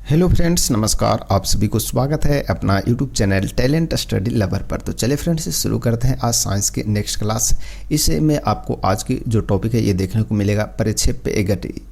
Hello friends, नमस्कार। आप सभी को स्वागत है अपना YouTube channel talent study lover पर। तो चलिए फ्रेंड्स, शुरू करते हैं आज साइंस के नेक्स्ट क्लास। इसे में आपको आज की जो टॉपिक है ये देखने को मिलेगा परिक्षेप्य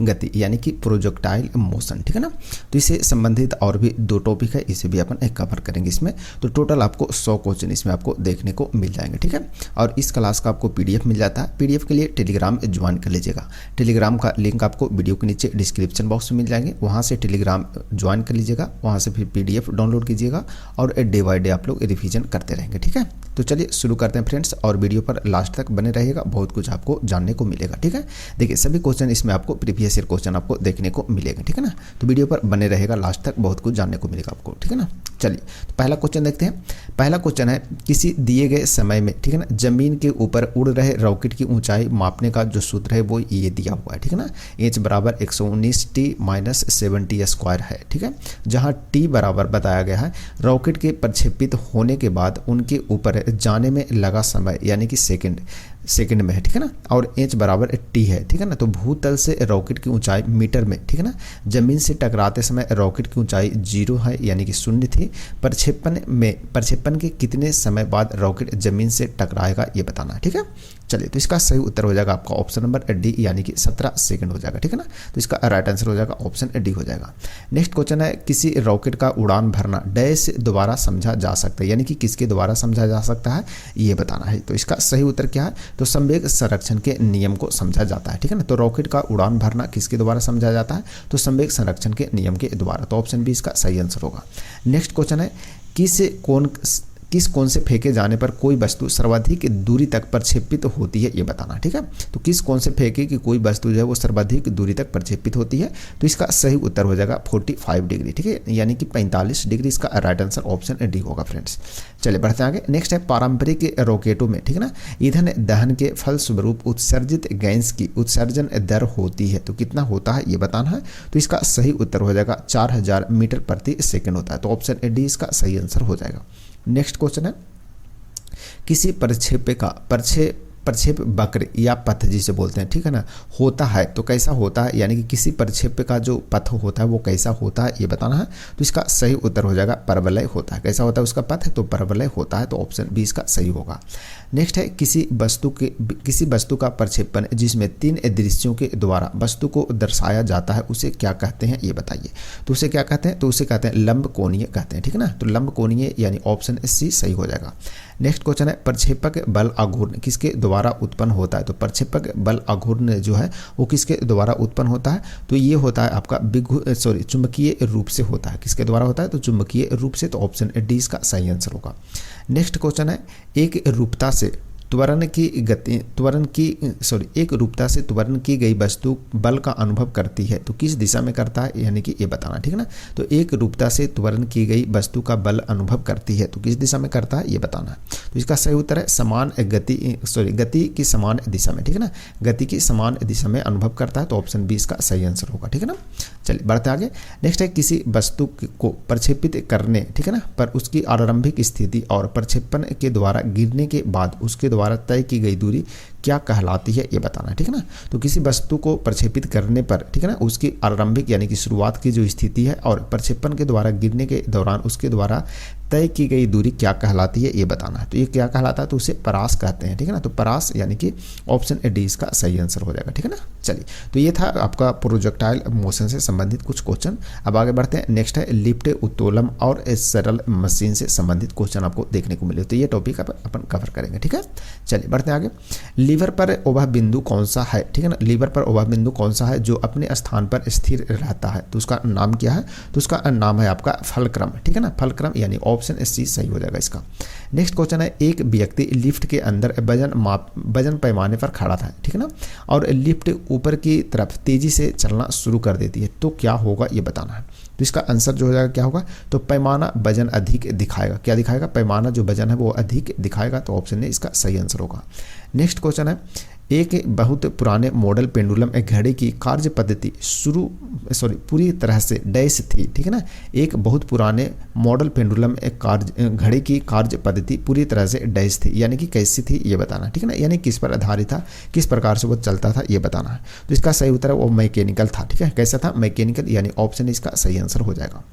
गति यानी कि प्रोजेक्टाइल मोशन, ठीक है ना। तो इससे संबंधित और भी दो टॉपिक है, इसे भी अपन कवर करेंगे इसमें। तो टोटल आपको 100 क्वेश्चन इसमें आपको देखने को मिल जाएंगे, ठीक है। और इस क्लास का आपको PDF मिल जाता है। PDF के लिए टेलीग्राम ज्वाइन कर लीजिएगा। टेलीग्राम का लिंक आपको वीडियो के नीचे डिस्क्रिप्शन बॉक्स में मिल जाएंगे, वहाँ से टेलीग्राम ज्वाइन कर लीजिएगा, वहाँ से फिर PDF डाउनलोड कीजिएगा और डे बाय डे आप लोग रिवीजन करते रहेंगे, ठीक है। तो चलिए शुरू करते हैं फ्रेंड्स, और वीडियो पर लास्ट तक बने रहिएगा, बहुत कुछ आपको जानने को मिलेगा, ठीक है। देखिए सभी क्वेश्चन इसमें आपको प्रीवियस ईयर क्वेश्चन आपको देखने को मिलेगा, ठीक है ना। तो वीडियो पर बने रहेगा, लास्ट तक बहुत कुछ जानने को मिलेगा आपको, ठीक है ना। चलिए तो पहला क्वेश्चन देखते हैं। पहला क्वेश्चन है, किसी दिए गए समय में, ठीक है ना, जमीन के ऊपर उड़ रहे रॉकेट की ऊंचाई मापने का जो सूत्र है वो ये दिया हुआ है, ठीक है ना। h बराबर 119t - 7t स्क्वायर है, ठीक है। जहां t बराबर बताया गया है रॉकेट के प्रक्षेपित होने के बाद उनके ऊपर जाने में लगा समय यानी कि सेकंड में है, ठीक है ना। और h बराबर t है, ठीक है ना। तो भूतल से रॉकेट की ऊंचाई मीटर में, ठीक है ना। जमीन से टकराते समय रॉकेट की ऊंचाई 0 है यानी कि 0 थी। प्रक्षेपण के कितने समय बाद रॉकेट जमीन से टकराएगा ये बताना है, ठीक है। चलिए तो इसका सही उत्तर हो जाएगा आपका ऑप्शन नंबर D यानी कि 17 सेकंड हो जाएगा, ठीक है ना। तो इसका राइट आंसर हो जाएगा ऑप्शन D हो जाएगा। नेक्स्ट क्वेश्चन है, किसी रॉकेट का उड़ान भरना डैश द्वारा समझा जा सकता है, यानी कि किसके द्वारा समझा जा सकता है ये बताना है। तो इसका सही उत्तर क्या है, तो संवेग संरक्षण के नियम को समझा जाता है, ठीक है ना। तो रॉकेट का उड़ान भरना किसके द्वारा समझा जाता है, तो संवेग संरक्षण के नियम के द्वारा। तो ऑप्शन B इसका सही आंसर होगा। नेक्स्ट क्वेश्चन है, किस कोण से फेंके जाने पर कोई वस्तु सर्वाधिक दूरी तक प्रक्षेपित होती है ये बताना, ठीक है। तो किस कोण से फेंके कि कोई वस्तु जो है वो सर्वाधिक दूरी तक प्रक्षेपित होती है, तो इसका सही उत्तर हो जाएगा 45 डिग्री, ठीक है, यानी कि 45 डिग्री। इसका राइट आंसर ऑप्शन D होगा फ्रेंड्स। चलिए बढ़ते आगे। नेक्स्ट है, पारंपरिक रॉकेटों में, ठीक है ना, ईंधन दहन के फलस्वरूप उत्सर्जित गैस की उत्सर्जन दर होती है, तो कितना होता है ये बताना है। तो इसका सही उत्तर हो जाएगा 4000 मीटर प्रति सेकंड होता है। तो ऑप्शन D इसका सही आंसर हो जाएगा। नेक्स्ट क्वेश्चन है, किसी प्रक्षेप वक्र या पथ जिसे बोलते हैं, ठीक है ना, होता है तो कैसा होता है, यानी कि किसी प्रक्षेप का जो पथ होता है वो कैसा होता है ये बताना है। तो इसका सही उत्तर हो जाएगा परवलय होता है। कैसा होता है उसका पथ, तो परवलय होता है। तो ऑप्शन B इसका सही होगा। नेक्स्ट है, किसी वस्तु का प्रक्षेपण जिसमें 3 दृश्यों के द्वारा वस्तु को दर्शाया जाता है उसे क्या कहते हैं ये बताइए। तो उसे क्या कहते हैं, तो उसे कहते हैं लंब कोणीय कहते हैं, ठीक है ना। तो लंब कोणीय यानी ऑप्शन C सही हो जाएगा। नेक्स्ट क्वेश्चन है, प्रक्षेपक बल आघूर्ण किसके द्वारा उत्पन्न होता है। तो प्रक्षेपक बल आघूर्ण जो है वो किसके द्वारा उत्पन्न होता है, तो ये होता है आपका चुंबकीय रूप से होता है। किसके द्वारा होता है, तो चुंबकीय रूप से। तो ऑप्शन D इसका सही आंसर होगा। नेक्स्ट क्वेश्चन है, एक रूपता से त्वरण की गई वस्तु बल का अनुभव करती है, तो किस दिशा में करता है यानी कि ये बताना, ठीक है ना। तो एक रूपता से त्वरण की गई वस्तु का बल अनुभव करती है, तो किस दिशा में करता है ये बताना है। तो इसका सही उत्तर है गति की समान दिशा में, ठीक है ना। गति की समान दिशा में अनुभव करता है। तो ऑप्शन B इसका सही आंसर होगा, ठीक है ना। चलिए बढ़ते आगे। नेक्स्ट है, किसी वस्तु को प्रक्षेपित करने, ठीक है ना, पर उसकी आरंभिक स्थिति और प्रक्षेपण के द्वारा गिरने के बाद उसके द्वारा तय की गई दूरी क्या कहलाती है ये बताना है, ठीक है ना। तो किसी वस्तु को प्रक्षेपित करने पर, ठीक है ना, उसकी आरंभिक यानी कि शुरुआत की जो स्थिति है और प्रक्षेपण के द्वारा गिरने के दौरान उसके द्वारा तय की गई दूरी क्या कहलाती है ये बताना है। तो ये क्या कहलाता है, तो उसे परास कहते हैं, ठीक है ना। तो परास यानी कि ऑप्शन D इसका सही आंसर हो जाएगा, ठीक है ना। चलिए तो ये था आपका प्रोजेक्टाइल मोशन से संबंधित कुछ क्वेश्चन। अब आगे बढ़ते हैं। नेक्स्ट है, लिफ्ट, उत्तोलन और सरल मशीन से संबंधित क्वेश्चन आपको देखने को मिले, तो ये टॉपिक अपन कवर करेंगे, ठीक है। चलिए बढ़ते हैं आगे। लीवर पर ओवह बिंदु कौन सा है, ठीक है ना। लीवर पर ओवह बिंदु कौन सा है जो अपने स्थान पर स्थिर रहता है, तो उसका नाम क्या है, तो उसका नाम है आपका फलक्रम, ठीक है ना। फलक्रम यानी ऑप्शन C सही हो जाएगा इसका। नेक्स्ट क्वेश्चन है, एक व्यक्ति लिफ्ट के अंदर वजन पैमाने पर खड़ा था, ठीक है ना, और लिफ्ट ऊपर की तरफ तेजी से चलना शुरू कर देती है, तो क्या होगा ये बताना है। तो इसका आंसर जो हो जाएगा क्या होगा, तो पैमाना वजन अधिक दिखाएगा। क्या दिखाएगा, पैमाना जो वजन है वो अधिक दिखाएगा। तो ऑप्शन A इसका सही आंसर होगा। नेक्स्ट क्वेश्चन है, एक बहुत पुराने मॉडल पेंडुलम घड़ी की कार्य पद्धति पूरी तरह से डैश थी, ठीक है ना। एक बहुत पुराने मॉडल पेंडुलम घड़ी की कार्य पद्धति पूरी तरह से डैश थी, यानी कि कैसी थी ये बताना, ठीक है ना। यानी किस पर आधारित था, किस प्रकार से वो चलता था ये बताना है। तो इसका सही उत्तर है वो मैकेनिकल था, ठीक है। कैसा था, मैकेनिकल, यानी ऑप्शन इसका सही आंसर हो जाएगा।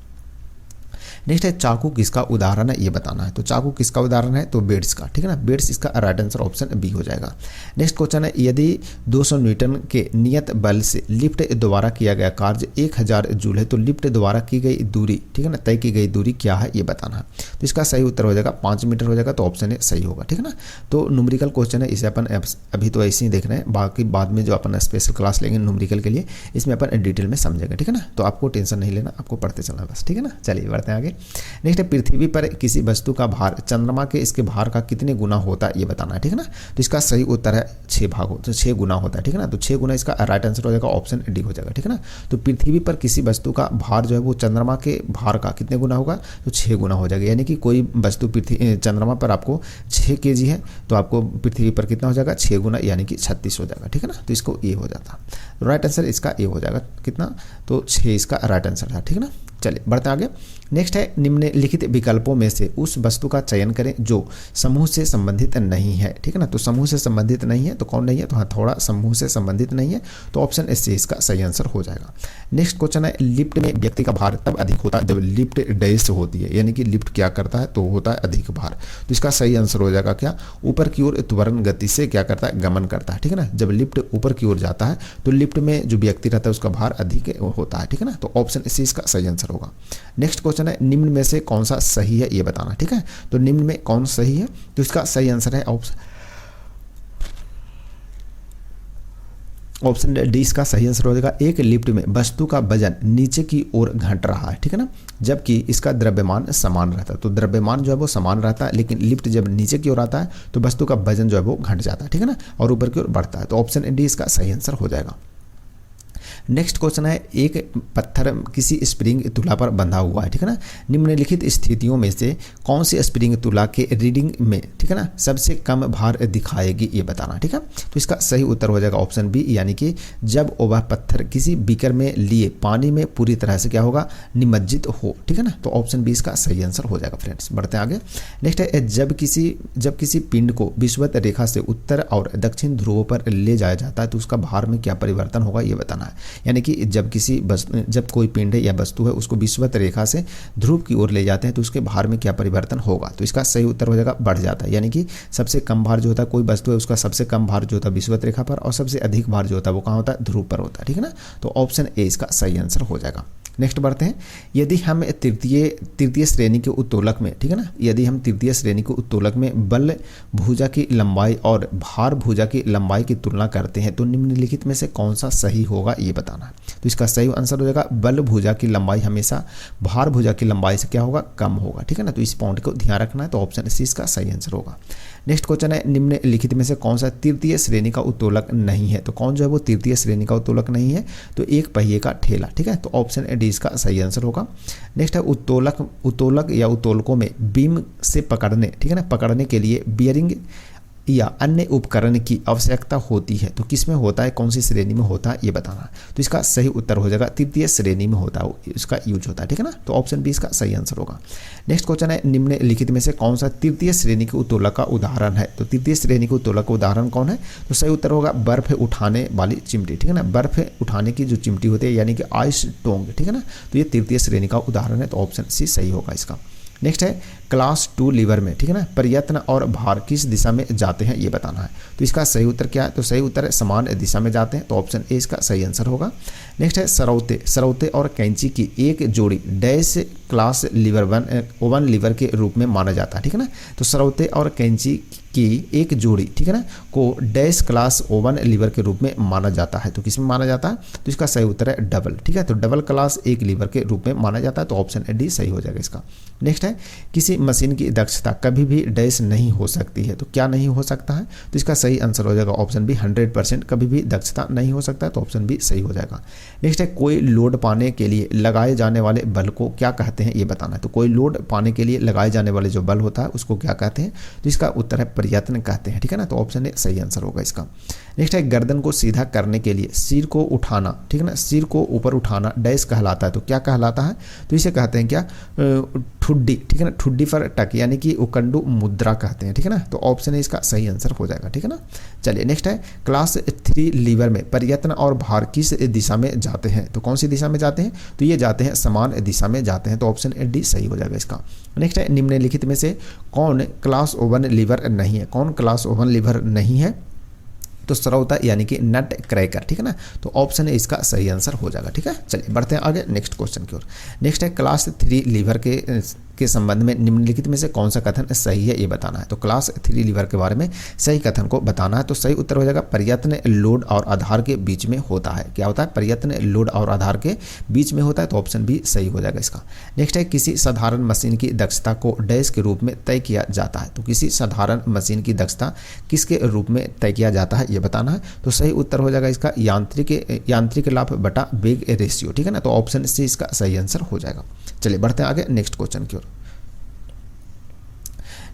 नेक्स्ट है चाकू किसका उदाहरण है ये बताना है। तो चाकू किसका उदाहरण है, तो बेड्स का, ठीक है ना। बेड्स इसका राइट आंसर ऑप्शन बी हो जाएगा। नेक्स्ट क्वेश्चन है यदि 200 न्यूटन के नियत बल से लिफ्ट द्वारा किया गया कार्य 1000 जूल है तो लिफ्ट द्वारा की गई दूरी, ठीक है ना, तय की गई दूरी क्या है ये बताना है। तो इसका सही उत्तर हो जाएगा 5 मीटर हो जाएगा, तो ऑप्शन ए सही होगा, ठीक है ना। तो न्यूमेरिकल क्वेश्चन है, इसे अपन अभी तो ऐसे ही देख रहे हैं, बाकी बाद में जो अपन स्पेशल क्लास लेंगे न्यूमेरिकल के लिए इसमें अपन डिटेल में समझेंगे, ठीक है ना। तो आपको टेंशन नहीं लेना, आपको पढ़ते चलना बस, ठीक है ना। चलिए बढ़ते हैं आगे। नेक्स्ट है पृथ्वी पर किसी वस्तु का भार चंद्रमा के इसके भार का कितने गुना होता है ये बताना है, ठीक है ना। तो इसका सही उत्तर है 6 गुना होता है, ठीक है ना। तो 6 गुना इसका राइट आंसर हो जाएगा, ऑप्शन डी हो जाएगा, ठीक है ना। तो पृथ्वी पर किसी वस्तु का भार जो है वो चंद्रमा के भार का कितने गुना होगा, तो 6 गुना हो जाएगा। यानी कि कोई वस्तु चंद्रमा पर आपको 6 kg है तो आपको पृथ्वी पर कितना हो जाएगा, 6 गुना, यानी कि 36 हो जाएगा, ठीक है ना। तो इसको ए हो जाता, तो राइट आंसर इसका ए हो जाएगा, कितना, तो 6 इसका राइट आंसर था, ठीक है ना। चलिए बढ़ते आगे। नेक्स्ट है निम्नलिखित विकल्पों में से उस वस्तु का चयन करें जो समूह से संबंधित नहीं है, ठीक है ना। तो समूह से संबंधित नहीं है तो कौन नहीं है, तो हथौड़ा समूह से संबंधित नहीं है, तो ऑप्शन ए से इसका सही आंसर हो जाएगा। नेक्स्ट क्वेश्चन है लिफ्ट में व्यक्ति का भार तब अधिक होता है जब लिफ्ट डैश होती है, यानी कि लिफ्ट क्या करता है, तो होता है अधिक भार। तो इसका सही आंसर हो जाएगा क्या, ऊपर की ओर त्वरण गति से क्या करता है, गमन करता है, ठीक है ना। जब लिफ्ट ऊपर की ओर जाता है तो लिफ्ट में जो व्यक्ति रहता है उसका भार अधिक होता है, ठीक है ना। तो ऑप्शन सी इसका सही आंसर होगा। नेक्स्ट क्वेश्चन है निम्न में से कौन सा सही है ये बताना, ठीक है। तो निम्न में कौन सही है, तो इसका सही आंसर है ऑप्शन डी इसका सही आंसर हो जाएगा। एक लिफ्ट में वस्तु का वजन नीचे की ओर घट रहा है, ठीक है ना, जबकि इसका द्रव्यमान समान रहता है। तो द्रव्यमान जो है वो समान रहता है, लेकिन लिफ्ट जब नीचे की ओर आता है तो वस्तु का वजन जो है वो घट जाता है, ठीक है ना, और ऊपर की ओर बढ़ता है। तो ऑप्शन डी इसका सही आंसर हो जाएगा। नेक्स्ट क्वेश्चन है एक पत्थर किसी स्प्रिंग तुला पर बंधा हुआ है, ठीक है ना। निम्नलिखित स्थितियों में से कौन सी स्प्रिंग तुला के रीडिंग में, ठीक है ना, सबसे कम भार दिखाएगी ये बताना, ठीक है। तो इसका सही उत्तर हो जाएगा ऑप्शन बी, यानी कि जब वह पत्थर किसी बीकर में लिए पानी में पूरी तरह से क्या होगा, निमज्जित हो, ठीक है ना। तो ऑप्शन बी इसका सही आंसर हो जाएगा फ्रेंड्स। बढ़ते हैं आगे। नेक्स्ट है जब किसी पिंड को विषुवत रेखा से उत्तर और दक्षिण ध्रुवों पर ले जाया जाता है तो उसका भार में क्या परिवर्तन होगा ये बताना है। यानी कि जब कोई पिंड या वस्तु है उसको विषुवत रेखा से ध्रुव की ओर ले जाते हैं तो उसके भार में क्या परिवर्तन होगा, तो इसका सही उत्तर हो जाएगा बढ़ जाता है। यानी कि सबसे कम भार जो होता है, कोई वस्तु है उसका सबसे कम भार जो होता है विषुवत रेखा पर और सबसे अधिक भार जो होता है वो कहाँ होता है, ध्रुव पर होता है, ठीक है ना। तो ऑप्शन ए इसका सही आंसर हो जाएगा। नेक्स्ट बढ़ते हैं। यदि हम तृतीय श्रेणी के उत्तोलक में, ठीक है ना, यदि हम तृतीय श्रेणी के उत्तोलक में बल भुजा की लंबाई और भार भुजा की लंबाई की तुलना करते हैं तो निम्नलिखित में से कौन सा सही होगा ये बताना है। तो इसका सही आंसर हो जाएगा बल भुजा की लंबाई हमेशा भार भुजा की लंबाई से क्या होगा, कम होगा, ठीक है ना। तो इस पॉइंट को ध्यान रखना है, तो ऑप्शन सी इसका सही आंसर होगा। नेक्स्ट क्वेश्चन है निम्नलिखित में से कौन सा तृतीय श्रेणी का उत्तोलक नहीं है। तो कौन जो है वो तृतीय श्रेणी का उत्तोलक नहीं है, तो एक पहिए का ठेला, ठीक है। तो ऑप्शन डी इसका सही आंसर होगा। नेक्स्ट है उत्तोलक या उत्तोलकों में बीम से पकड़ने, ठीक है ना, पकड़ने के लिए बियरिंग या अन्य उपकरण की आवश्यकता होती है तो किस में होता है, कौन सी श्रेणी में होता है ये बताना है। तो इसका सही उत्तर हो जाएगा तृतीय श्रेणी में होता है, इसका यूज होता है, ठीक है ना। तो ऑप्शन बी इसका सही आंसर होगा। नेक्स्ट क्वेश्चन है निम्नलिखित में से कौन सा तृतीय श्रेणी के उत्तोलक का उदाहरण है। तो तृतीय श्रेणी के उत्तोलक का उदाहरण कौन है, तो सही उत्तर होगा बर्फ उठाने वाली चिमटी, ठीक है ना। बर्फ उठाने की जो चिमटी होती है यानी कि आइस टोंग, ठीक है ना। तो ये तृतीय श्रेणी का उदाहरण है, तो ऑप्शन सी सही होगा इसका। नेक्स्ट है क्लास 2 लीवर में, ठीक है ना, प्रयत्न और भार किस दिशा में जाते हैं ये बताना है। तो इसका सही उत्तर क्या है, तो सही उत्तर है समान दिशा में जाते हैं, तो ऑप्शन ए इसका सही आंसर होगा। नेक्स्ट है सरौते और कैंची की एक जोड़ी डैश क्लास लीवर 1 लीवर के रूप में माना जाता है, ठीक है ना। तो सरौते और कैंची की एक जोड़ी, ठीक है ना, को डैश क्लास 1 लीवर के रूप में माना जाता है, तो किस में माना जाता है, तो इसका सही उत्तर है डबल, ठीक है। तो डबल क्लास 1 लीवर के रूप में माना जाता है, तो ऑप्शन डी सही हो जाएगा इसका। नेक्स्ट है किसी मशीन की दक्षता कभी भी डैश नहीं हो सकती है, तो क्या नहीं हो सकता है, तो इसका सही आंसर हो जाएगा ऑप्शन बी 100% कभी भी दक्षता नहीं हो सकता है, तो ऑप्शन बी सही हो जाएगा। नेक्स्ट है कोई लोड पाने के लिए लगाए जाने वाले बल को क्या कहते हैं ये बताना है। तो कोई लोड पाने के लिए लगाए जाने वाले जो बल होता है उसको क्या कहते हैं, तो इसका उत्तर है प्रयत्न कहते हैं, ठीक है ना। तो ऑप्शन ए सही आंसर होगा इसका। नेक्स्ट है गर्दन को सीधा करने के लिए सिर को उठाना, ठीक है ना, सिर को ऊपर उठाना डैश कहलाता है। तो क्या कहलाता है? तो इसे कहते हैं क्या? ठुड्डी, ठीक है ना, ठुड्डी पर टक यानी कि उकंडू मुद्रा कहते हैं, ठीक है ना। तो ऑप्शन ए इसका सही आंसर हो जाएगा, ठीक है ना। चलिए नेक्स्ट है क्लास 3 लीवर में प्रयत्न और भार किस दिशा में जाते हैं? तो कौन सी दिशा में जाते हैं? तो ये जाते हैं समान दिशा में जाते हैं। तो ऑप्शन ए डी सही हो जाएगा इसका। नेक्स्ट है निम्नलिखित में से कौन क्लास 1 लीवर नहीं है? कौन क्लास 1 लीवर नहीं है? तो श्रोता यानी कि नट क्रैकर, ठीक है ना। तो ऑप्शन है इसका सही आंसर हो जाएगा, ठीक है। चलिए बढ़ते हैं आगे नेक्स्ट क्वेश्चन की ओर। नेक्स्ट है क्लास 3 लीवर के संबंध में निम्नलिखित में से कौन सा कथन सही है ये बताना है। तो क्लास 3 लीवर के बारे में सही कथन को बताना है। तो सही उत्तर हो जाएगा प्रयत्न लोड और आधार के बीच में होता है। क्या होता है? प्रयत्न लोड और आधार के बीच में होता है। तो ऑप्शन बी सही हो जाएगा इसका। नेक्स्ट है किसी साधारण मशीन की दक्षता को डैश के रूप में तय किया जाता है। तो किसी साधारण मशीन की दक्षता किसके रूप में तय किया जाता है ये बताना है। तो सही उत्तर हो जाएगा इसका यांत्रिक लाभ बटा वेग रेशियो, ठीक है ना। तो ऑप्शन सी इसका सही आंसर हो जाएगा। चलिए बढ़ते हैं आगे नेक्स्ट क्वेश्चन की ओर।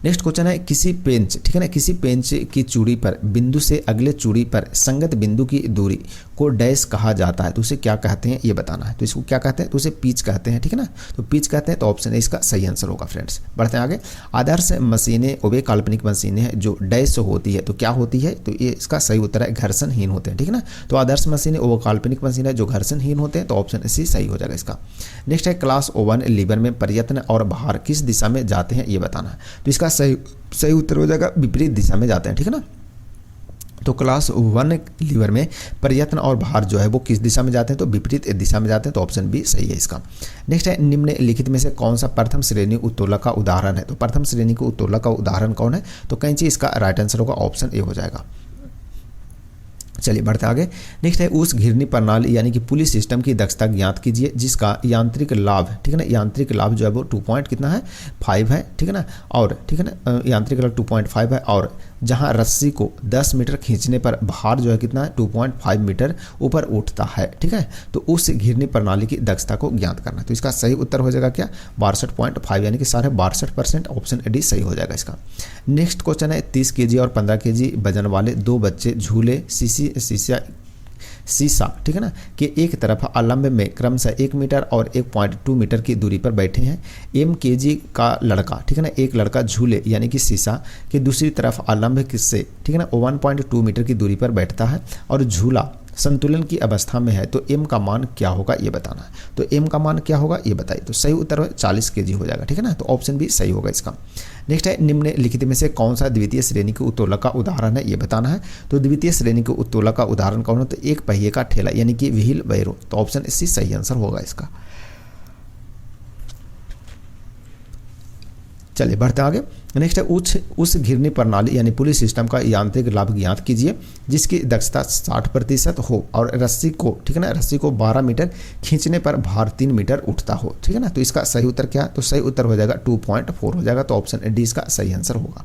नेक्स्ट क्वेश्चन है किसी पेंच, ठीक है ना, किसी पेंच की चूड़ी पर बिंदु से अगले चूड़ी पर संगत बिंदु की दूरी को डैश कहा जाता है। तो उसे क्या कहते हैं ये बताना है। तो इसको क्या कहते हैं? तो उसे पिच कहते हैं, ठीक है ना। तो पिच कहते हैं। तो ऑप्शन है इसका सही आंसर होगा फ्रेंड्स। बढ़ते हैं आगे। आदर्श मशीनें वे काल्पनिक मशीनें हैं जो डैश होती है। तो क्या होती है? तो ये इसका सही उत्तर है घर्षणहीन होते हैं, ठीक है ना। तो आदर्श मशीनें वो काल्पनिक मशीन है जो घर्षणहीन होते हैं। तो ऑप्शन सी सही हो जाएगा इसका। नेक्स्ट है क्लास 1 लीवर में प्रयत्न और भार किस दिशा में जाते हैं ये बताना है। तो इसका सही उत्तर हो जाएगा विपरीत दिशा में जाते हैं, ठीक है ना। तो क्लास 1 लीवर में प्रयत्न और भार जो है वो किस दिशा में जाते हैं? तो विपरीत दिशा में जाते हैं। तो ऑप्शन बी सही है इसका। नेक्स्ट है निम्नलिखित में से कौन सा प्रथम श्रेणी उत्तोलक का उदाहरण है? तो प्रथम श्रेणी के उत्तोलक का उदाहरण कौन है? तो कैंची इसका राइट आंसर होगा। ऑप्शन ए हो जाएगा। चलिए बढ़ते आगे। नेक्स्ट है उस घिरनी प्रणाली यानी कि पुली सिस्टम की दक्षता ज्ञात कीजिए जिसका यांत्रिक लाभ, ठीक है ना, यांत्रिक लाभ जो है वो 2 पॉइंट कितना है 5 है, ठीक है ना। और ठीक है ना यांत्रिक लाभ 2.5 है और जहां रस्सी को 10 मीटर खींचने पर भार जो है कितना है 2.5 मीटर ऊपर उठता है, ठीक है। तो उस घिरनी प्रणाली की दक्षता को ज्ञात करना है। तो इसका सही उत्तर हो जाएगा क्या 62.5 यानी कि 62%। ऑप्शन डी सही हो जाएगा इसका। नेक्स्ट क्वेश्चन है 30 kg और 15 kg वजन वाले 2 बच्चे झूले शीशा, ठीक है ना, कि एक तरफ आलम्ब में क्रमशः 1 मीटर और 1.2 मीटर की दूरी पर बैठे हैं। m kg का लड़का, ठीक है ना, एक लड़का झूले यानी कि शीशा के दूसरी तरफ आलम्ब किससे, ठीक है ना, 1.2 मीटर की दूरी पर बैठता है और झूला संतुलन की अवस्था में है। तो m का मान क्या होगा ये बताना है। तो m का मान क्या होगा ये बताइए। तो सही उत्तर 40 kg हो जाएगा, ठीक है ना। तो ऑप्शन भी सही होगा इसका। नेक्स्ट है निम्नलिखित में से कौन सा द्वितीय श्रेणी के उत्तोलक का उदाहरण है ये बताना है। तो द्वितीय श्रेणी के उत्तोलक का उदाहरण कौन है? तो एक पहिए का ठेला यानी कि व्हील बैरो। तो ऑप्शन सी सही आंसर होगा इसका। चलिए बढ़ते आगे। नेक्स्ट है उस घिरनी प्रणाली यानी पुली सिस्टम का यांत्रिक लाभ ज्ञात कीजिए जिसकी दक्षता 60% हो और रस्सी को, ठीक है ना, रस्सी को 12 मीटर खींचने पर भार 3 मीटर उठता हो, ठीक है ना। तो इसका सही उत्तर क्या है? तो सही उत्तर हो जाएगा 2.4 हो जाएगा। तो ऑप्शन डी इसका सही आंसर होगा।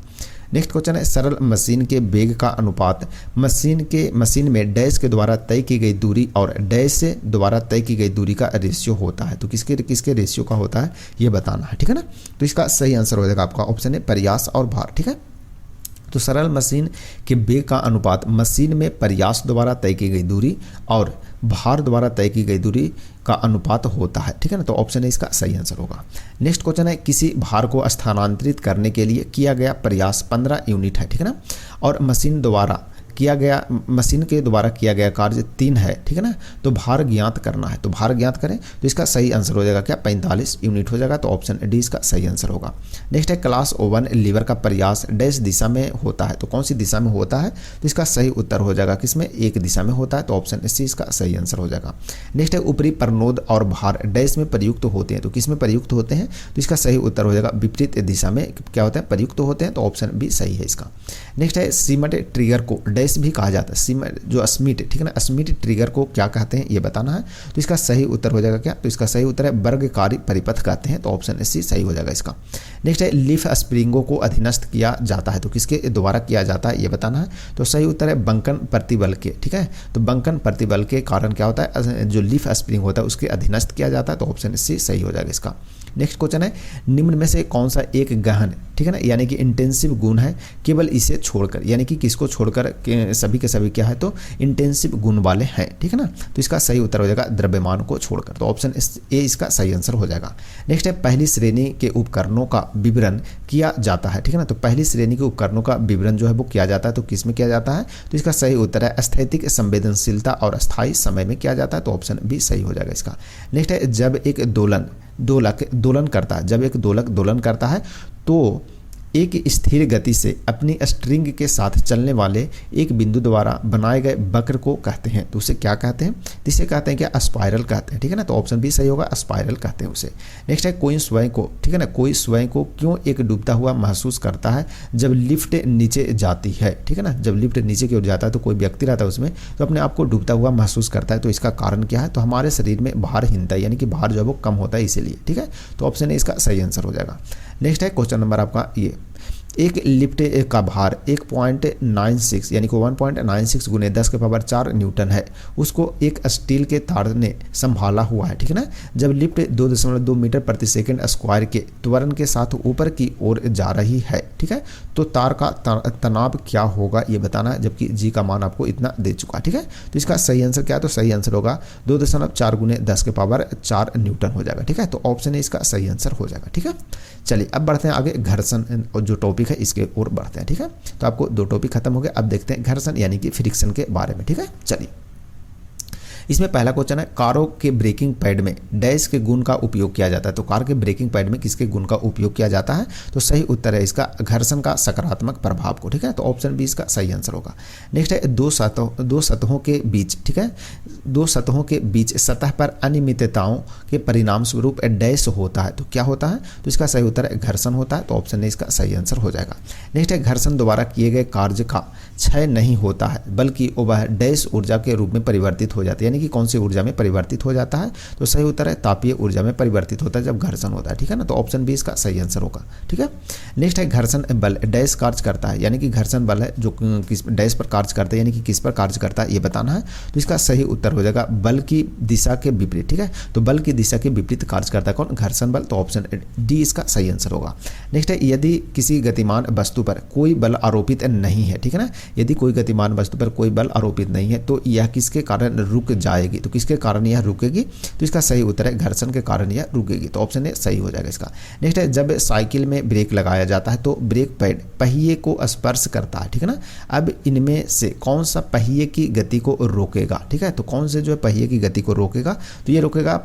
नेक्स्ट क्वेश्चन है सरल मशीन के वेग का अनुपात मशीन में डैश के द्वारा तय की गई दूरी और डैश से द्वारा तय की गई दूरी का रेशियो होता है। तो किसके रेशियो का होता है ये बताना है, ठीक है ना। तो इसका सही आंसर हो जाएगा आपका ऑप्शन है प्रयास और भार, ठीक है। तो सरल मशीन के वेग का अनुपात मशीन में प्रयास द्वारा तय की गई दूरी और भार द्वारा तय की गई दूरी का अनुपात होता है, ठीक है ना। तो ऑप्शन है इसका सही आंसर होगा। नेक्स्ट क्वेश्चन है किसी भार को स्थानांतरित करने के लिए किया गया प्रयास 15 यूनिट है, ठीक है ना, और मशीन के द्वारा किया गया कार्य 3 है, ठीक है ना। तो भार ज्ञात करना है। तो भार ज्ञात करें तो इसका सही आंसर हो जाएगा क्या 45 यूनिट हो जाएगा। तो ऑप्शन डी इसका सही आंसर होगा। नेक्स्ट है क्लास 1 लीवर का प्रयास डैश दिशा में होता है। तो कौन सी दिशा में होता है? तो इसका सही उत्तर हो जाएगा किसमें, एक दिशा में होता है। तो ऑप्शन सी इसका सही आंसर हो जाएगा। नेक्स्ट है ऊपरी प्रनोद और भार डैश में प्रयुक्त होते हैं। तो किस में प्रयुक्त होते हैं? तो इसका सही उत्तर हो जाएगा विपरीत दिशा में क्या होता है प्रयुक्त होते हैं। तो ऑप्शन बी सही है इसका। नेक्स्ट है सीमेंट ट्रिगर को डैश भी कहा जाता है। जो स्मिट, ठीक है ना, स्मिट ट्रिगर को क्या कहते हैं ये बताना है। तो इसका सही उत्तर हो जाएगा क्या? तो इसका सही उत्तर है वर्गकारी परिपथ कहते हैं। तो ऑप्शन सी सही हो जाएगा इसका। नेक्स्ट है लीफ स्प्रिंगों को अधीनस्थ किया जाता है। तो किसके द्वारा किया जाता है ये बताना है। तो सही उत्तर है बंकन प्रतिबल के, ठीक है। तो बंकन प्रतिबल के कारण क्या होता है जो लीफ स्प्रिंग होता है उसके अधीनस्थ किया जाता है। तो ऑप्शन सी सही हो जाएगा इसका। नेक्स्ट क्वेश्चन है, निम्न में से कौन सा एक गहन, ठीक है ना, यानी कि इंटेंसिव गुण है केवल इसे छोड़कर, यानी कि किसको छोड़कर सभी के सभी क्या है तो इंटेंसिव गुण वाले हैं, ठीक है ना। तो इसका सही उत्तर हो जाएगा द्रव्यमान को छोड़कर, तो ऑप्शन ए इसका सही आंसर हो जाएगा। नेक्स्ट है, पहली श्रेणी के उपकरणों का विवरण किया जाता है, ठीक है ना। तो पहली श्रेणी के उपकरणों का विवरण जो है वो किया जाता है, तो किस में किया जाता है, तो इसका सही उत्तर है स्थैतिक संवेदनशीलता और स्थायी समय में किया जाता है, तो ऑप्शन बी सही हो जाएगा इसका। नेक्स्ट है, जब एक दोलन करता है, जब एक दोलक दोलन करता है तो एक स्थिर गति से अपनी स्ट्रिंग के साथ चलने वाले एक बिंदु द्वारा बनाए गए वक्र को कहते हैं, तो उसे क्या कहते हैं, इसे कहते हैं क्या, स्पाइरल कहते हैं, ठीक है ना। तो ऑप्शन बी सही होगा, स्पाइरल कहते हैं उसे। नेक्स्ट है, कोई स्वयं को, ठीक है ना, कोई स्वयं को क्यों एक डूबता हुआ महसूस करता है जब लिफ्ट नीचे जाती है, ठीक है ना। जब लिफ्ट नीचे की ओर जाता है तो कोई व्यक्ति रहता है उसमें, तो अपने आप को डूबता हुआ महसूस करता है, तो इसका कारण क्या है, तो हमारे शरीर में भारहीनता यानी कि भार जो है वो कम होता है इसीलिए, ठीक है। तो ऑप्शन ए इसका सही आंसर हो जाएगा। नेक्स्ट है क्वेश्चन नंबर आपका ये, एक लिफ्ट का भार 1.96 यानी कि 1.96 गुने 10 के पावर 4 न्यूटन है, उसको एक स्टील के तार ने संभाला हुआ है, ठीक है ना। जब लिफ्ट 2.2 मीटर प्रति सेकंड स्क्वायर के त्वरण के साथ ऊपर की ओर जा रही है, ठीक है, तो तार का तनाव क्या होगा ये बताना है, जबकि जी का मान आपको इतना दे चुका है, ठीक है। तो इसका सही आंसर क्या है, तो सही आंसर होगा 2.4 गुने 10 के पावर 4 न्यूटन हो जाएगा, ठीक है। तो ऑप्शन ए इसका सही आंसर हो जाएगा, ठीक है। चलिए अब बढ़ते हैं आगे, घर्षण और जो टॉपिक है इसके ओर बढ़ते हैं, ठीक है। तो आपको दो टॉपिक खत्म हो गए, अब देखते हैं घर्षण यानी कि फ्रिक्शन के बारे में, ठीक है। चलिए इसमें पहला क्वेश्चन है, कारों के ब्रेकिंग पैड में डैश के गुण का उपयोग किया जाता है, तो कार के ब्रेकिंग पैड में किसके गुण का उपयोग किया जाता है, तो सही उत्तर है इसका घर्षण का सकारात्मक प्रभाव को, ठीक है। तो ऑप्शन बी इसका सही आंसर होगा। नेक्स्ट है, दो सतहों के बीच, ठीक है, दो सतहों के बीच सतह पर अनियमितताओं के परिणाम स्वरूप डैश होता है, तो क्या होता है, तो इसका सही उत्तर है घर्षण होता है, तो ऑप्शन ए इसका सही आंसर हो जाएगा। नेक्स्ट है, घर्षण द्वारा किए गए कार्य का क्षय नहीं होता है बल्कि वह डैश ऊर्जा के रूप में परिवर्तित हो जाती है, यानी कि कौन सी ऊर्जा में परिवर्तित हो जाता है, तो सही उत्तर है तापीय ऊर्जा में परिवर्तित होता है जब घर्षण होता है, ठीक है ना। तो ऑप्शन बी इसका सही आंसर होगा, ठीक है। नेक्स्ट है, घर्षण बल डैश कार्य करता है, यानी कि घर्षण बल है जो किस डैश पर कार्य करता है, यानी कि किस पर कार्य करता है ये बताना है, तो इसका सही उत्तर हो जाएगा बल की दिशा के विपरीत, ठीक है। तो बल की दिशा के विपरीत कार्य करता है कौन, घर्षण बल, तो ऑप्शन डी इसका सही आंसर होगा। नेक्स्ट है, यदि किसी गतिमान वस्तु पर कोई बल आरोपित नहीं है, ठीक है ना, यदि कोई गतिमान वस्तु पर कोई बल आरोपित नहीं है तो यह किसके कारण रुक जाएगी, तो किसके कारण यह रुकेगी, तो इसका सही उत्तर है घर्षण के कारण यह रुकेगी, तो ऑप्शन ए सही हो जाएगा इसका। नेक्स्ट है, जब साइकिल में ब्रेक लगाया जाता है तो ब्रेक पैड पहिए को स्पर्श करता है, ठीक है ना। अब इनमें से कौन सा पहिए की गति को रोकेगा, ठीक है, तो कौन से जो है पहिए की गति को रोकेगा, तो ये रोकेगा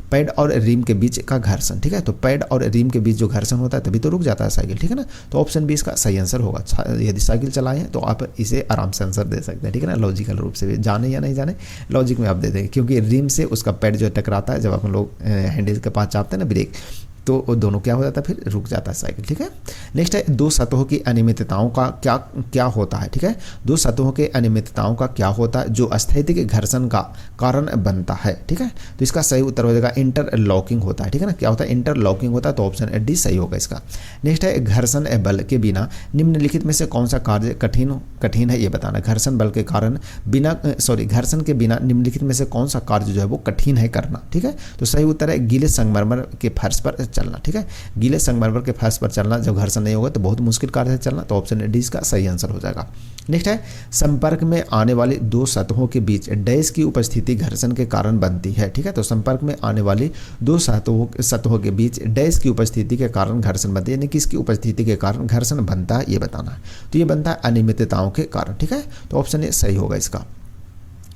पैड और रिम के बीच का घर्षण, ठीक है। तो पैड और रिम के बीच जो घर्षण होता है तभी तो रुक जाता है साइकिल, ठीक है ना। तो ऑप्शन बी इसका सही आंसर होगा। यदि साइकिल चलाएं तो आप इसे आराम से आंसर दे सकते हैं, ठीक है ना, लॉजिकल रूप से भी, जाने या नहीं जाने लॉजिक में आप दे देंगे, क्योंकि रिम से उसका पैड जो टकराता है जब अपन लोग हैंडल के पास चापते हैं ना ब्रेक, तो वो दोनों क्या हो जाता है, फिर रुक जाता है साइकिल, ठीक है। नेक्स्ट है, दो सतहों की अनियमितताओं का क्या होता है, ठीक है, दो सतहों के अनियमितताओं का क्या होता है जो स्थैतिक घर्षण का कारण बनता है, ठीक है। तो इसका सही उत्तर हो जाएगा इंटरलॉकिंग होता है, ठीक है ना, क्या होता है, इंटरलॉकिंग होता है, तो ऑप्शन डी सही होगा इसका। नेक्स्ट है, घर्षण बल के बिना निम्नलिखित में से कौन सा कार्य कठिन है ये बताना, घर्षण बल के कारण घर्षण के बिना निम्नलिखित में से कौन सा कार्य जो है वो कठिन है करना, ठीक है। तो सही उत्तर है गीले संगमरमर के फर्श पर चलना, ठीक है, गीले संगमरमर के फर्श पर चलना जब घर्षण नहीं होगा तो बहुत मुश्किल कार्य है चलना, तो ऑप्शन डी इसका सही आंसर हो जाएगा। नेक्स्ट है, संपर्क में आने वाली दो सतहों के बीच डैश की उपस्थिति घर्षण के कारण बनती है, ठीक है। तो संपर्क में आने वाली दो सतहों के बीच डैश की उपस्थिति के कारण घर्षण बनती है, यानी किसकी उपस्थिति के कारण घर्षण बनता है ये बताना है, तो ये बनता है अनियमितताओं के कारण, ठीक है। तो ऑप्शन ए सही होगा इसका।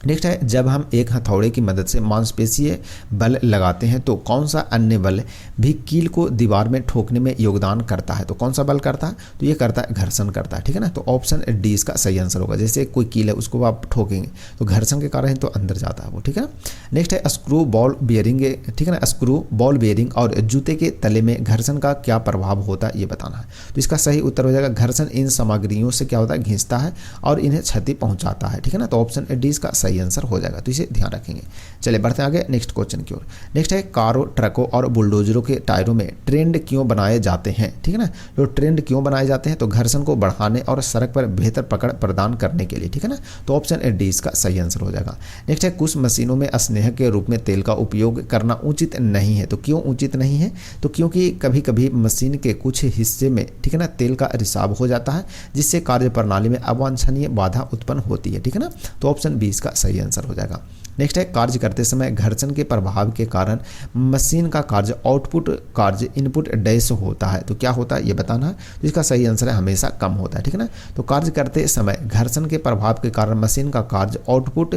नेक्स्ट है, जब हम एक हथौड़े की मदद से मांसपेशीय बल लगाते हैं तो कौन सा अन्य बल भी कील को दीवार में ठोकने में योगदान करता है, तो कौन सा बल करता है, तो ये करता है घर्षण करता है, ठीक है ना। तो ऑप्शन डी इसका सही आंसर होगा। जैसे कोई कील है उसको आप ठोकेंगे तो घर्षण के कारण तो अंदर जाता है वो, ठीक है ना। नेक्स्ट है, स्क्रू बॉल बियरिंग, ठीक है ना, स्क्रू बॉल बियरिंग और जूते के तले में घर्षण का क्या प्रभाव होता है ये बताना है, तो इसका सही उत्तर हो जाएगा घर्षण इन सामग्रियों से क्या होता है, घिंचता है और इन्हें क्षति पहुंचाता है, ठीक है ना। तो ऑप्शन डी इसका सही सही आंसर हो जाएगा, तो इसे ध्यान रखेंगे। चलिए बढ़ते हैं आगे नेक्स्ट क्वेश्चन की ओर। नेक्स्ट है कारों, ट्रकों और बुलडोजरों के टायरों में ट्रेंड क्यों बनाए जाते हैं, ठीक है ना। तो ट्रेंड क्यों बनाए जाते हैं, तो घर्षण को बढ़ाने और सड़क पर बेहतर पकड़ प्रदान करने के लिए, ठीक है ना। तो ऑप्शन डी इसका सही आंसर हो जाएगा। नेक्स्ट है कुछ मशीनों में स्नेह के रूप में तेल का उपयोग करना उचित नहीं है। तो क्यों उचित नहीं है, तो क्योंकि कभी कभी मशीन के कुछ हिस्से में, ठीक है ना, तेल का रिसाव हो जाता है, जिससे कार्य प्रणाली में अवांछनीय बाधा उत्पन्न होती है, ठीक है ना। तो ऑप्शन बी इसका सही आंसर हो जाएगा। नेक्स्ट है कार्य करते समय घर्षण के प्रभाव के कारण मशीन का कार्य आउटपुट कार्य इनपुट डैश होता है। तो क्या होता है ये बताना है, तो इसका सही आंसर है हमेशा कम होता है, ठीक है ना। तो कार्य करते समय घर्षण के प्रभाव के कारण मशीन का कार्य आउटपुट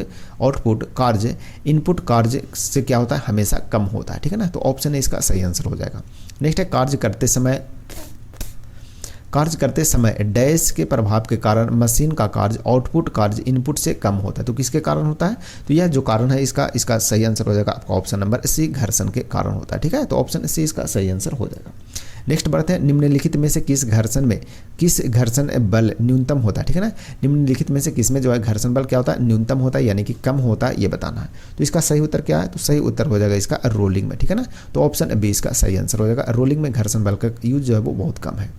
कार्य इनपुट कार्य से क्या होता है, हमेशा कम होता है, ठीक है ना। तो ऑप्शन ए इसका सही आंसर हो जाएगा। नेक्स्ट है कार्य करते समय डैश के प्रभाव के कारण मशीन का कार्य आउटपुट कार्य इनपुट से कम होता है। तो किसके कारण होता है, तो यह जो कारण है इसका सही आंसर हो जाएगा आपका ऑप्शन नंबर सी, घर्षण के कारण होता है, ठीक है। तो ऑप्शन सी इसका सही आंसर हो जाएगा। नेक्स्ट बढ़ते हैं, निम्नलिखित में से किस घर्षण बल न्यूनतम होता है, ठीक है ना। निम्नलिखित में से किस में जो है घर्षण बल क्या होता है, न्यूनतम होता है, यानी कि कम होता है, ये बताना है। तो इसका सही उत्तर क्या है, तो सही उत्तर हो जाएगा इसका रोलिंग में, ठीक है ना। तो ऑप्शन बी इसका सही आंसर हो जाएगा। रोलिंग में घर्षण बल का यूज जो है वो बहुत कम है।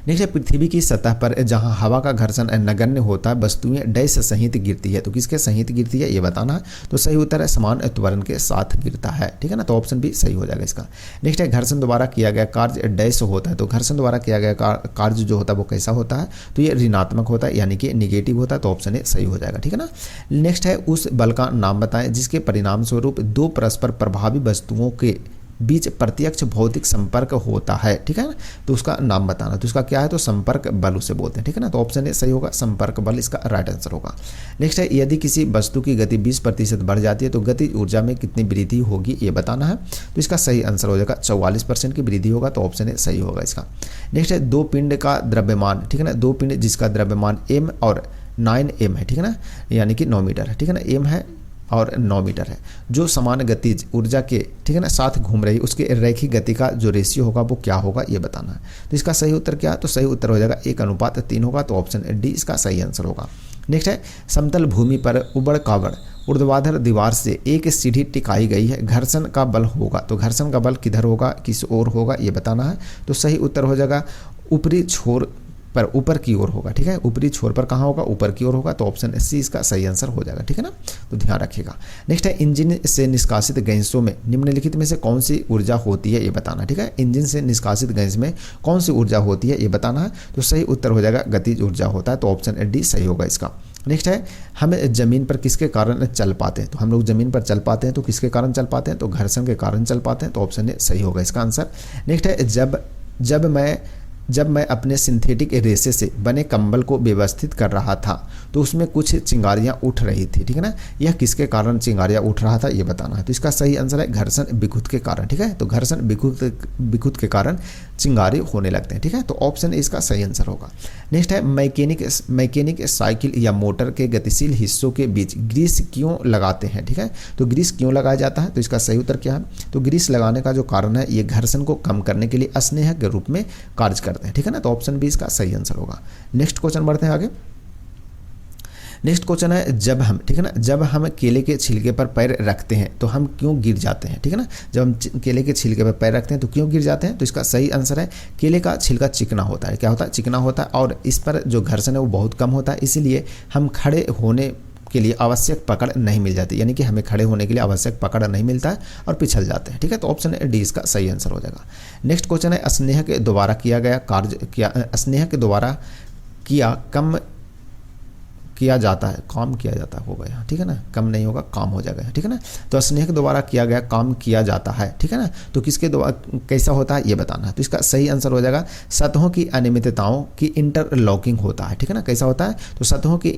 नेक्स्ट है पृथ्वी की सतह पर जहां हवा का घर्षण नगण्य होता है वस्तुएं डैश सहित गिरती है। तो किसके सहित गिरती है ये बताना है। तो सही उत्तर है समान त्वरण के साथ गिरता है, ठीक है ना। तो ऑप्शन बी सही हो जाएगा इसका। नेक्स्ट है घर्षण द्वारा किया गया कार्य डैश होता है। तो घर्षण द्वारा किया गया कार्य जो होता है वो कैसा होता है, तो ये ऋणात्मक होता है, यानी कि निगेटिव होता है। तो ऑप्शन ए सही हो जाएगा, ठीक है ना। नेक्स्ट है उस बल का नाम बताएं जिसके परिणाम स्वरूप दो परस्पर प्रभावी वस्तुओं के बीच प्रत्यक्ष भौतिक संपर्क होता है, ठीक है ना। तो उसका नाम बताना, तो इसका क्या है, तो संपर्क बल उसे बोलते हैं, ठीक है ना। तो ऑप्शन ए सही होगा, संपर्क बल इसका राइट आंसर होगा। नेक्स्ट है यदि किसी वस्तु की गति 20% बढ़ जाती है तो गति ऊर्जा में कितनी वृद्धि होगी ये बताना है। तो इसका सही आंसर हो जाएगा 44% की वृद्धि होगा। तो ऑप्शन ए सही होगा इसका। नेक्स्ट है दो पिंड का द्रव्यमान, ठीक है ना, दो पिंड जिसका द्रव्यमान m और 9m है, ठीक है ना, यानी कि 9 मीटर है, ठीक है ना, m है और 9 मीटर है, जो समान गतिज ऊर्जा के, ठीक है ना, साथ घूम रही उसके रैखिक गति का जो रेशियो होगा वो क्या होगा ये बताना है। तो इसका सही उत्तर क्या है, तो सही उत्तर हो जाएगा 1:3 होगा। तो ऑप्शन डी इसका सही आंसर होगा। नेक्स्ट है समतल भूमि पर उबड़ खाबड़ ऊर्ध्वाधर दीवार से एक सीढ़ी टिकाई गई है, घर्षण का बल होगा। तो घर्षण का बल किधर होगा, किस ओर होगा ये बताना है। तो सही उत्तर हो जाएगा ऊपरी छोर पर, ऊपर की ओर होगा, ठीक है। ऊपरी छोर पर कहाँ होगा, ऊपर की ओर होगा। तो ऑप्शन सी इसका सही आंसर हो जाएगा, ठीक है ना। तो ध्यान रखिएगा। नेक्स्ट है इंजन से निष्कासित गैसों में निम्नलिखित में से कौन सी ऊर्जा होती है ये बताना, ठीक है। इंजन से निष्कासित गैस में कौन सी ऊर्जा होती है ये बताना है। तो सही उत्तर हो जाएगा गतिज ऊर्जा होता है। तो ऑप्शन डी सही होगा इसका। नेक्स्ट है हम जमीन पर किसके कारण चल पाते हैं। तो हम लोग जमीन पर चल पाते हैं तो किसके कारण चल पाते हैं, तो घर्षण के कारण चल पाते हैं। तो ऑप्शन ए सही होगा इसका आंसर। नेक्स्ट है जब मैं अपने सिंथेटिक रेशे से बने कंबल को व्यवस्थित कर रहा था तो उसमें कुछ चिंगारियां उठ रही थी, ठीक है ना। यह किसके कारण चिंगारियां उठ रहा था ये बताना है। तो इसका सही आंसर है घर्षण विकृत के कारण, ठीक है। तो घर्षण विकृत के कारण चिंगारी होने लगते हैं, ठीक है। तो ऑप्शन ए इसका सही आंसर होगा। नेक्स्ट है मैकेनिक साइकिल या मोटर के गतिशील हिस्सों के बीच ग्रीस क्यों लगाते हैं, ठीक है। तो ग्रीस क्यों लगाया जाता है, तो इसका सही उत्तर क्या है, तो ग्रीस लगाने का जो कारण है ये घर्षण को कम करने के लिए स्नेह के रूप में कार्य करते हैं, ठीक है ना। तो ऑप्शन बी इसका सही आंसर होगा। नेक्स्ट क्वेश्चन बढ़ते हैं आगे। नेक्स्ट क्वेश्चन है जब हम, ठीक है ना, जब हम केले के छिलके पर पैर रखते हैं तो हम क्यों गिर जाते हैं, ठीक है ना। जब हम केले के छिलके पर पैर रखते हैं तो क्यों गिर जाते हैं। तो इसका सही आंसर है केले का छिलका चिकना होता है, क्या होता है, चिकना होता है, और इस पर जो घर्षण है वो बहुत कम होता है, इसीलिए हम खड़े होने के लिए आवश्यक पकड़ नहीं मिल जाती, यानी कि हमें खड़े होने के लिए आवश्यक पकड़ नहीं मिलता है और पिछल जाते हैं, ठीक है। तो ऑप्शन डी इसका सही आंसर हो जाएगा। नेक्स्ट क्वेश्चन है स्नेह के द्वारा किया गया कार्य स्नेह के द्वारा किया जाता है, काम किया जाता होगा यहाँ, ठीक है ना, कम नहीं होगा, काम हो जाएगा, ठीक है ना। तो स्नेह के द्वारा किया गया काम किया जाता है, ठीक है ना। तो किसके द्वारा कैसा होता है ये बताना है। तो इसका सही आंसर हो जाएगा सतहों की अनियमितताओं की इंटरलॉकिंग होता है, ठीक है ना। कैसा होता है, तो सतहों की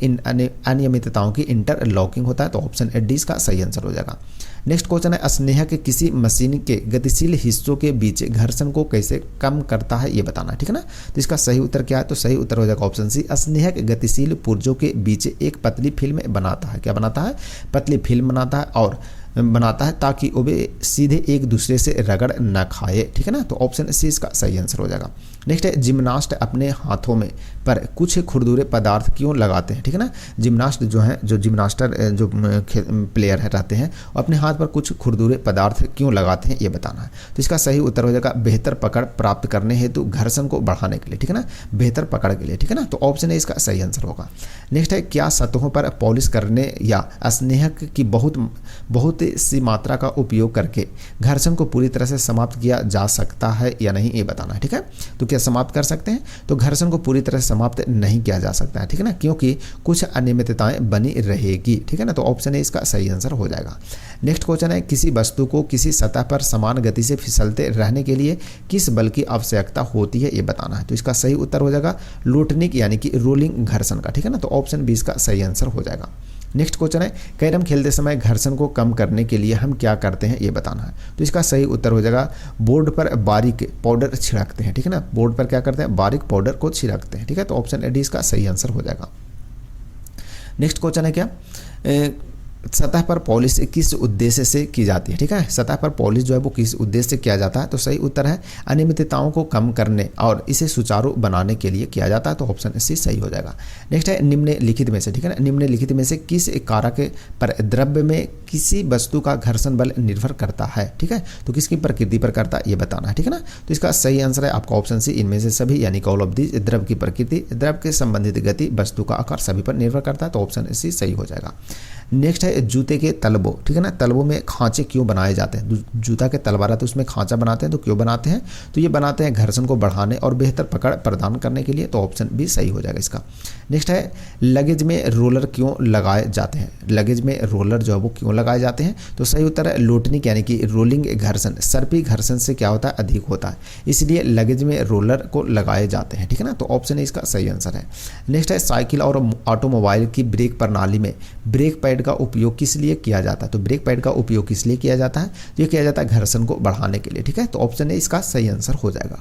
अनियमितताओं की इंटरलॉकिंग होता है। तो ऑप्शन डी इसका सही आंसर हो जाएगा। नेक्स्ट क्वेश्चन है स्नेह के किसी मशीन के गतिशील हिस्सों के बीच घर्षण को कैसे कम करता है ये बताना है, ठीक है ना। तो इसका सही उत्तर क्या है, तो सही उत्तर हो जाएगा ऑप्शन सी, स्नेह के गतिशील पुर्जों के बीच एक पतली फिल्म बनाता है। क्या बनाता है, पतली फिल्म बनाता है, और बनाता है ताकि वे सीधे एक दूसरे से रगड़ न खाए, ठीक है ना। तो ऑप्शन सी इसका सही आंसर हो जाएगा। नेक्स्ट है जिम्नास्ट अपने हाथों में पर कुछ खुरदुरे पदार्थ क्यों लगाते हैं, ठीक है ना। जिम्नास्ट जो है, जो जिम्नास्टर जो प्लेयर है रहते हैं, अपने हाथ पर कुछ खुरदुरे पदार्थ क्यों लगाते हैं ये बताना है। तो इसका सही उत्तर हो जाएगा बेहतर पकड़ प्राप्त करने हेतु, घर्षण को बढ़ाने के लिए, ठीक है ना, बेहतर पकड़ के लिए, ठीक है ना। तो ऑप्शन ए इसका सही आंसर होगा। नेक्स्ट है क्या सतहों पर पॉलिश करने या स्नेहक की बहुत सी मात्रा का उपयोग करके घर्षण को पूरी तरह से समाप्त किया जा सकता है या नहीं ये बताना है, ठीक है। तो क्या समाप्त कर सकते हैं? तो घर्षण को पूरी तरह से समाप्त नहीं किया जा सकता है, ठीक है ना, क्योंकि कुछ अनियमितताएं बनी रहेगी, ठीक है ना। तो ऑप्शन ए इसका सही आंसर हो जाएगा। नेक्स्ट क्वेश्चन है किसी वस्तु को किसी सतह पर समान गति से फिसलते रहने के लिए किस बल की आवश्यकता होती है ये बताना है। तो इसका सही उत्तर हो जाएगा लूटनिक यानी कि रोलिंग घर्षण का, ठीक है ना। तो ऑप्शन बी इसका सही आंसर हो जाएगा। नेक्स्ट क्वेश्चन है कैरम खेलते समय घर्षण को कम करने के लिए हम क्या करते हैं ये बताना है। तो इसका सही उत्तर हो जाएगा बोर्ड पर बारीक पाउडर छिड़कते हैं, ठीक है ना। बोर्ड पर क्या करते हैं? बारीक पाउडर को छिड़कते हैं, ठीक है। तो ऑप्शन डी इसका सही आंसर हो जाएगा। नेक्स्ट क्वेश्चन है क्या सतह पर पॉलिश किस उद्देश्य से की जाती है, ठीक है। सतह पर पॉलिश जो है वो किस उद्देश्य से किया जाता है? तो सही उत्तर है अनियमितताओं को कम करने और इसे सुचारू बनाने के लिए किया जाता है। तो ऑप्शन सी सही हो जाएगा। नेक्स्ट है निम्नलिखित में से, ठीक है ना, निम्नलिखित में से किस कारक पर द्रव्य में किसी वस्तु का घर्षण बल निर्भर करता है, ठीक है। तो किसकी प्रकृति पर करता है ये बताना है, ठीक है ना। तो इसका सही आंसर है आपका ऑप्शन सी इनमें से सभी यानी ऑल ऑफ दी। द्रव की प्रकृति, द्रव के संबंधित गति, वस्तु का आकार सभी पर निर्भर करता है। तो ऑप्शन सी सही हो जाएगा। नेक्स्ट है जूते के तलबों, ठीक है ना, तलबों में खांचे क्यों बनाए जाते हैं? जूता के तलवा रहता है उसमें खांचा बनाते हैं, तो क्यों बनाते हैं? तो ये बनाते हैं घर्षण को बढ़ाने और बेहतर पकड़ प्रदान करने के लिए। तो ऑप्शन बी सही हो जाएगा इसका। नेक्स्ट है लगेज में रोलर क्यों लगाए जाते हैं? लगेज में रोलर जो है वो क्यों लगाए जाते हैं? तो सही उत्तर है लूटनिक यानी कि रोलिंग घर्षण सर्पी घर्षण से क्या होता है? अधिक होता है, इसलिए लगेज में रोलर को लगाए जाते हैं, ठीक है ना। तो ऑप्शन ए इसका सही आंसर है। नेक्स्ट है साइकिल और ऑटोमोबाइल की ब्रेक प्रणाली में ब्रेक पैड का उपयोग किस लिए किया जाता है? तो ब्रेक पैड का उपयोग किस लिए किया जाता है? तो ये किया जाता है घर्षण को बढ़ाने के लिए, ठीक है। तो ऑप्शन ए इसका सही आंसर हो जाएगा।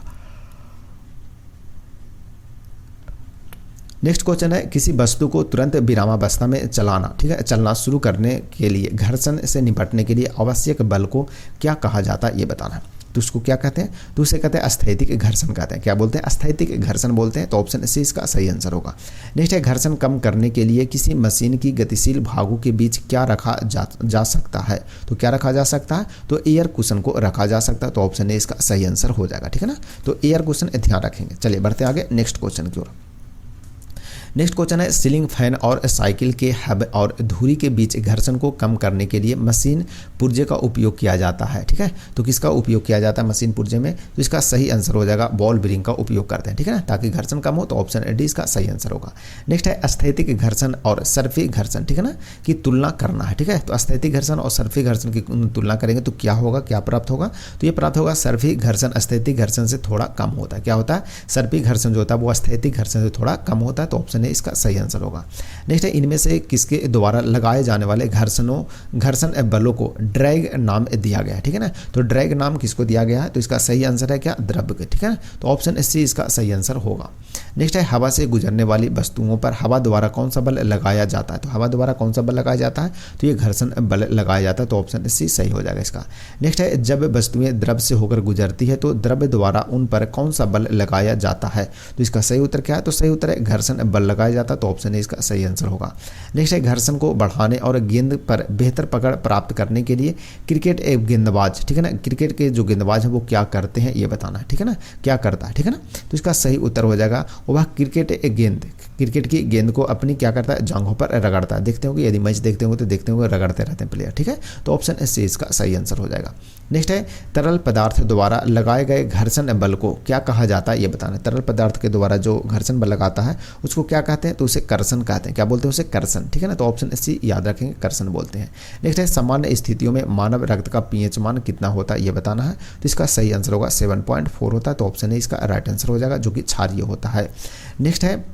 नेक्स्ट क्वेश्चन है किसी वस्तु को तुरंत विरामावस्था में चलाना, ठीक है, चलना शुरू करने के लिए घर्षण से निपटने के लिए आवश्यक बल को क्या कहा जाता है ये बताना है। तो उसको क्या कहते हैं? तो उसे कहते हैं अस्थैतिक घर्षण कहते हैं। क्या बोलते हैं? अस्थैतिक घर्षण बोलते हैं। तो ऑप्शन सी इसका सही आंसर होगा। नेक्स्ट है घर्षण कम करने के लिए किसी मशीन की गतिशील भागों के बीच क्या रखा जा सकता है? तो क्या रखा जा सकता है? तो एयर कुशन को रखा जा सकता है। तो ऑप्शन ए इसका सही आंसर हो जाएगा, ठीक है ना। तो एयर कुशन ध्यान रखेंगे। चलिए बढ़ते आगे नेक्स्ट क्वेश्चन की ओर। नेक्स्ट क्वेश्चन है सीलिंग फैन और साइकिल के हब और धुरी के बीच घर्षण को कम करने के लिए मशीन पुर्जे का उपयोग किया जाता है, ठीक है। तो किसका उपयोग किया जाता है मशीन पुर्जे में? तो इसका सही आंसर हो जाएगा बॉल बेरिंग का उपयोग करते हैं, ठीक है ना, ताकि घर्षण कम हो। तो ऑप्शन डी इसका सही आंसर होगा। नेक्स्ट है अस्थैतिक घर्षण और सर्फी घर्षण, ठीक है ना, की तुलना करना है, ठीक है। तो अस्थैतिक घर्षण और सर्फी घर्षण की तुलना करेंगे तो क्या होगा, क्या प्राप्त होगा? तो ये प्राप्त होगा सर्फी घर्षण अस्थैतिक घर्षण से थोड़ा कम होता है। क्या होता है? सर्फी घर्षण जो होता है वो अस्थैतिक घर्षण से थोड़ा कम होता है। तो ऑप्शन ए इसका सही आंसर होगा। नेक्स्ट है इनमें से किसके द्वारा लगाए जाने वाले घर्षण बलों को ड्रैग नाम दिया गया है, ठीक है ना। तो ड्रैग नाम किसको दिया गया है? तो इसका सही आंसर है क्या? द्रव्य के, ठीक है ना। तो ऑप्शन सी इसका सही आंसर होगा। नेक्स्ट है हवा से गुजरने वाली वस्तुओं पर हवा द्वारा कौन सा बल लगाया जाता है? तो हवा द्वारा कौन सा बल लगाया जाता है? तो ये घर्षण बल लगाया जाता है। तो ऑप्शन सी सही हो जाएगा इसका। नेक्स्ट है जब वस्तुएं द्रव से होकर गुजरती है तो द्रव्य द्वारा उन पर कौन सा बल लगाया जाता है? तो इसका सही उत्तर क्या है? तो सही उत्तर है घर्षण बल लगाया जाता है। तो ऑप्शन ए इसका सही आंसर होगा। नेक्स्ट है घर्षण को बढ़ाने और गेंद पर बेहतर पकड़ प्राप्त करने के लिए क्रिकेट एक गेंदबाज, ठीक है ना, क्रिकेट के जो गेंदबाज है वो क्या करते हैं ये बताना है, ठीक है ना, क्या करता है, ठीक है ना। तो इसका सही उत्तर हो जाएगा वह क्रिकेट की गेंद को अपनी क्या करता है? जांघों पर रगड़ता है। देखते होंगे, यदि मैच देखते होंगे तो देखते होंगे रगड़ते रहते हैं प्लेयर, ठीक है। तो ऑप्शन सी इसका सही आंसर हो जाएगा। नेक्स्ट है तरल पदार्थ द्वारा लगाए गए घर्षण बल को क्या कहा जाता है ये बताना है। तरल पदार्थ के द्वारा जो घर्षण बल लगाता है उसको क्या कहते हैं? तो उसे कर्षण कहते हैं। क्या बोलते हैं? उसे कर्षण, ठीक है ना। तो ऑप्शन सी याद रखेंगे, कर्षण बोलते हैं। नेक्स्ट है सामान्य स्थितियों में मानव रक्त का पीएच मान कितना होता है ये बताना है। तो इसका सही आंसर होगा 7.4 होता है। तो ऑप्शन ए इसका राइट आंसर हो जाएगा, जो कि क्षारीय होता है। नेक्स्ट है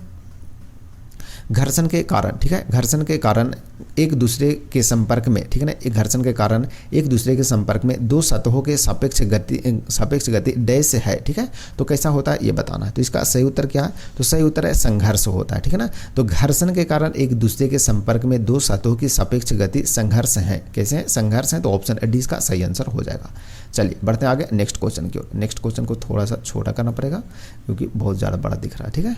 घर्षण के कारण, ठीक है, घर्षण के कारण एक दूसरे के संपर्क में, ठीक है ना, एक घर्षण के कारण एक दूसरे के संपर्क में दो सतहों के सापेक्ष गति डैश है, ठीक है। तो कैसा होता है ये बताना है। तो इसका सही उत्तर क्या है? तो सही उत्तर है संघर्ष होता है, ठीक है ना। तो घर्षण के कारण एक दूसरे के संपर्क में दो सतहों की सापेक्ष गति संघर्ष है। कैसे है? संघर्ष है। तो ऑप्शन डी इसका सही आंसर हो जाएगा। चलिए बढ़ते हैं आगे नेक्स्ट क्वेश्चन की ओर। नेक्स्ट क्वेश्चन को थोड़ा सा छोटा करना पड़ेगा क्योंकि बहुत ज़्यादा बड़ा दिख रहा है, ठीक है,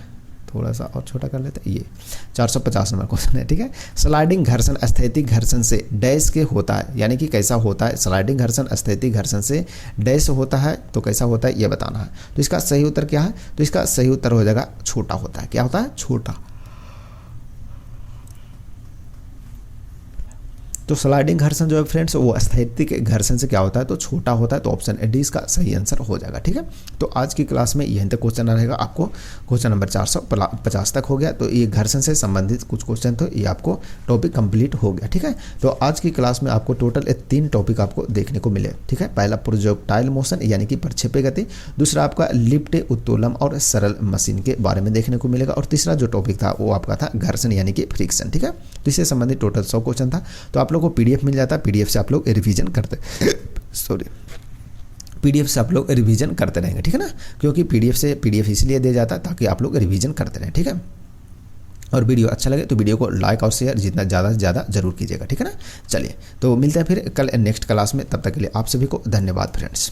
थोड़ा सा और छोटा कर लेते हैं। ये 450 नंबर क्वेश्चन है, ठीक है। स्लाइडिंग घर्षण स्थैतिक घर्षण से डैश के होता है, यानी कि कैसा होता है? स्लाइडिंग घर्षण स्थैतिक घर्षण से डैश होता है। तो कैसा होता है ये बताना है। तो इसका सही उत्तर क्या है? तो इसका सही उत्तर हो जाएगा छोटा होता है। क्या होता है? छोटा। तो स्लाइडिंग घर्षण जो है फ्रेंड्स वो स्थैतिक घर्षण से क्या होता है? तो छोटा होता है। तो ऑप्शन डी इसका सही आंसर हो जाएगा, ठीक है। तो आज की क्लास में यहीं तक क्वेश्चन रहेगा। आपको क्वेश्चन नंबर 450 तक हो गया। तो ये घर्षण से संबंधित कुछ क्वेश्चन, तो ये आपको टॉपिक कंप्लीट हो गया, ठीक है। तो आज की क्लास में आपको टोटल 3 टॉपिक आपको देखने को मिले, ठीक है। पहला प्रोजेक्टाइल मोशन यानी कि प्रक्षेपी गति, दूसरा आपका लिफ्ट, उत्तोलन और सरल मशीन के बारे में देखने को मिलेगा, और तीसरा जो टॉपिक था वो आपका था घर्षण यानी कि फ्रिक्शन, ठीक है। तो इससे संबंधित टोटल 100 क्वेश्चन था। तो आप लोग को पीडीएफ मिल जाता है, पीडीएफ से आप लोग रिवीजन करते पीडीएफ से आप लोग रिवीजन करते रहेंगे, ठीक है ना। क्योंकि पीडीएफ इसलिए दिया जाता है ताकि आप लोग रिवीजन करते रहें, ठीक है। और वीडियो अच्छा लगे तो वीडियो को लाइक और शेयर जितना ज़्यादा से ज़्यादा जरूर कीजिएगा, ठीक है ना। चलिए तो मिलते हैं फिर कल नेक्स्ट क्लास में। तब तक के लिए आप सभी को धन्यवाद फ्रेंड्स।